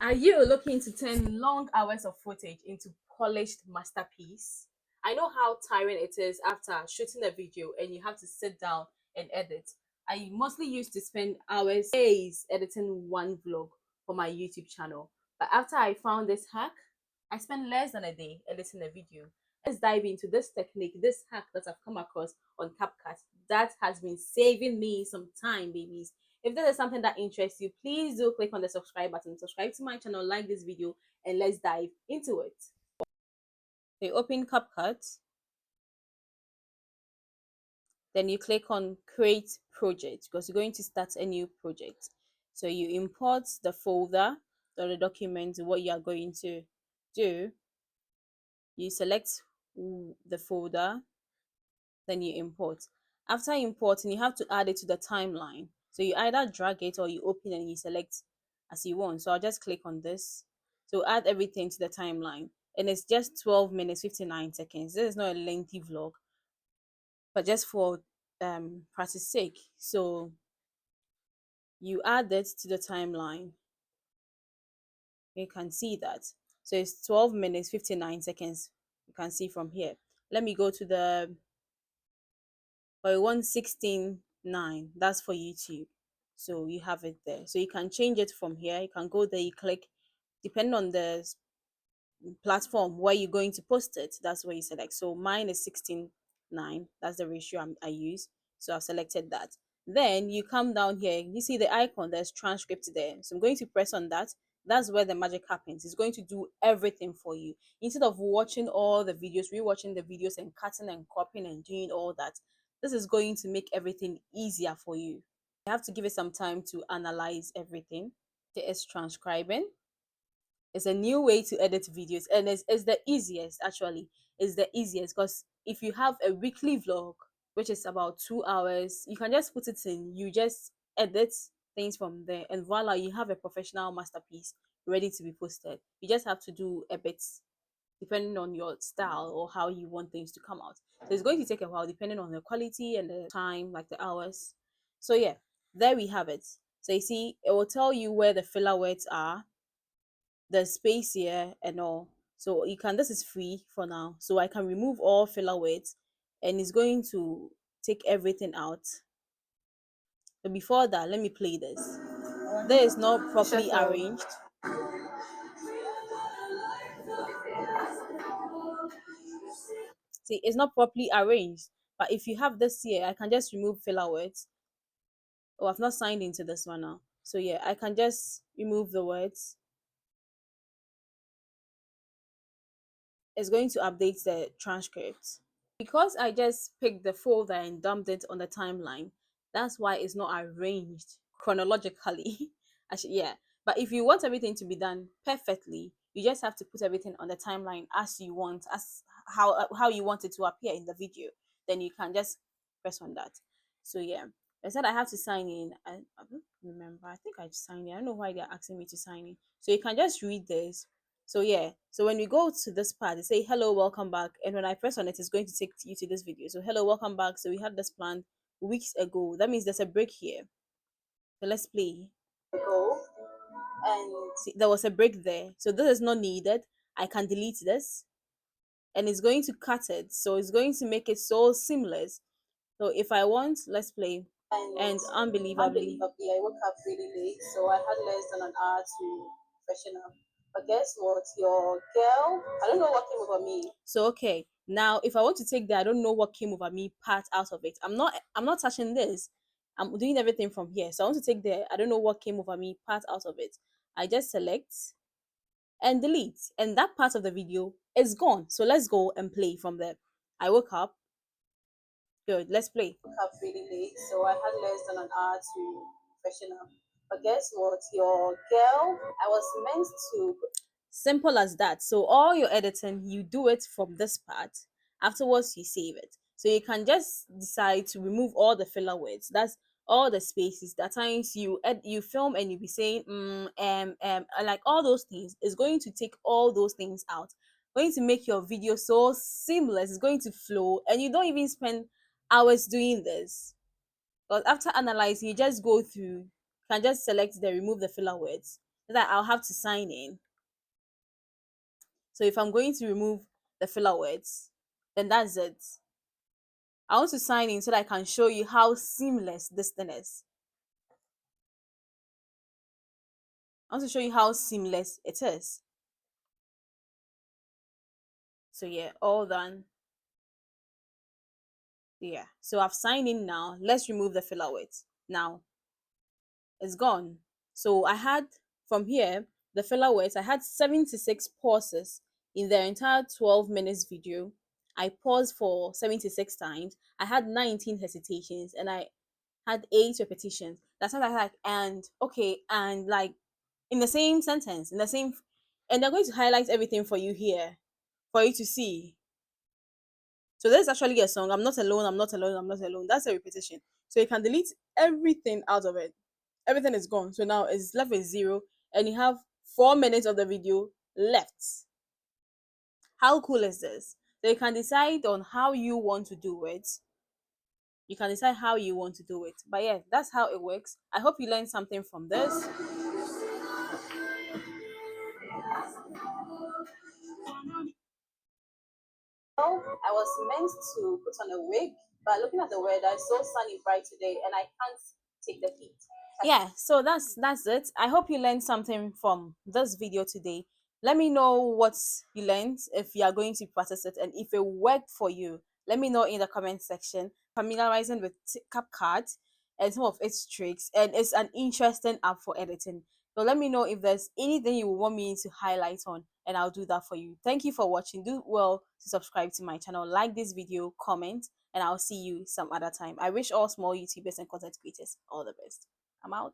Are you looking to turn long hours of footage into polished masterpiece? I know how tiring it is after shooting a video and you have to sit down and edit. I mostly used to spend hours, days editing one vlog for my YouTube channel. But after I found this hack, I spent less than a day editing a video. Let's dive into this technique, this hack that I've come across on CapCut that has been saving me some time, babies. If this is something that interests you, please do click on the subscribe button, subscribe to my channel, like this video, and let's dive into it. Okay, open CapCut, then you click on create project because you're going to start a new project. So you import the folder or the document, what you are going to do. You select the folder, then you import. After importing, you have to add it to the timeline. So you either drag it or you open and you select as you want. So I'll just click on this. So add everything to the timeline. And it's just 12 minutes, 59 seconds. This is not a lengthy vlog, but just for practice sake. So you add it to the timeline. You can see that. So it's 12 minutes, 59 seconds. You can see from here. Let me go to the or 116.9. That's for YouTube. So you have it there. So you can change it from here. You can go there, you click, depending on the platform where you're going to post it. That's where you select. So mine is 16.9. That's the ratio I use. So I've selected that. Then you come down here, you see the icon, there's transcript there. So I'm going to press on that. That's where the magic happens. It's going to do everything for you. Instead of watching all the videos, rewatching the videos and cutting and copying and doing all that, this is going to make everything easier for you. You have to give it some time to analyze everything. It is transcribing. It's a new way to edit videos, and it's the easiest. Actually, it's the easiest because if you have a weekly vlog which is about 2 hours, you can just put it in, you just edit things from there, and voila, you have a professional masterpiece ready to be posted. You just have to do a bit depending on your style or how you want things to come out. So it's going to take a while depending on the quality and the time, like the hours. So yeah, there we have it. So you see, it will tell you where the filler words are, the space here and all. So you can, this is free for now. So I can remove all filler words and it's going to take everything out. But before that, let me play this. There is not properly arranged. See, it's not properly arranged. But if you have this here, I can just remove filler words. Oh, I've not signed into this one now. So yeah, I can just remove the words. It's going to update the transcript. Because I just picked the folder and dumped it on the timeline, that's why it's not arranged chronologically. Actually, yeah. But if you want everything to be done perfectly, you just have to put everything on the timeline as you want, as how you want it to appear in the video. Then you can just press on that. So yeah, I said I have to sign in. I don't remember. I think I signed in. I don't know why they're asking me to sign in. So you can just read this. So yeah, so when we go to this part, they say hello, welcome back, and when I press on it, it's going to take you to this video. So hello, welcome back. So we had this planned weeks ago. That means there's a break here. So let's play. Go and see, there was a break there. So this is not needed. I can delete this, and it's going to cut it. So it's going to make it so seamless. So if I want, let's play. And unbelievably, I woke up really late, so I had less than an hour to freshen up. But guess what? Your girl, I don't know what came over me. So okay, now if I want to take the I don't know what came over me part out of it, I'm not touching this. I'm doing everything from here. So I want to take the I don't know what came over me part out of it. I just select and delete, and that part of the video is gone. So let's go and play from there. I woke up. Good, let's play. Woke up really late, so I had less than an hour to freshen up. But guess what? Your girl, I was meant to. Simple as that. So all your editing, you do it from this part. Afterwards, you save it. So you can just decide to remove all the filler words. That's all the spaces. That times you film and you be saying like all those things is going to take all those things out. Going to make your video so seamless. It's going to flow, and you don't even spend hours doing this. But after analyzing, you just go through, you can just select the remove the filler words. that I'll have to sign in. So if I'm going to remove the filler words, then that's it. I want to sign in so that I can show you how seamless this thing is. I want to show you how seamless it is. So yeah, all done. Yeah. So I've signed in now. Let's remove the filler words. Now it's gone. So I had from here the filler words. I had 76 pauses in the entire 12 minutes video. I paused for 76 times. I had 19 hesitations and I had 8 repetitions. That's not like and okay and like in the same sentence, in the same, and they're going to highlight everything for you here for you to see. So there's actually a song. I'm not alone. I'm not alone. I'm not alone. That's a repetition. So you can delete everything out of it. Everything is gone. So now it's left with zero, and you have 4 minutes of the video left. How cool is this? So you can decide on how you want to do it. You can decide how you want to do it. But yeah, that's how it works. I hope you learned something from this. Well, I was meant to put on a wig, but looking at the weather, it's so sunny bright today, and I can't take the heat. Yeah, so that's it. I hope you learned something from this video today. Let me know what you learned, if you are going to practice it, and if it worked for you. Let me know in the comment section. Familiarizing with CapCut and some of its tricks, and it's an interesting app for editing. So let me know if there's anything you want me to highlight on, and I'll do that for you. Thank you for watching. Do well to subscribe to my channel, like this video, comment, and I'll see you some other time. I wish all small YouTubers and content creators all the best. I'm out.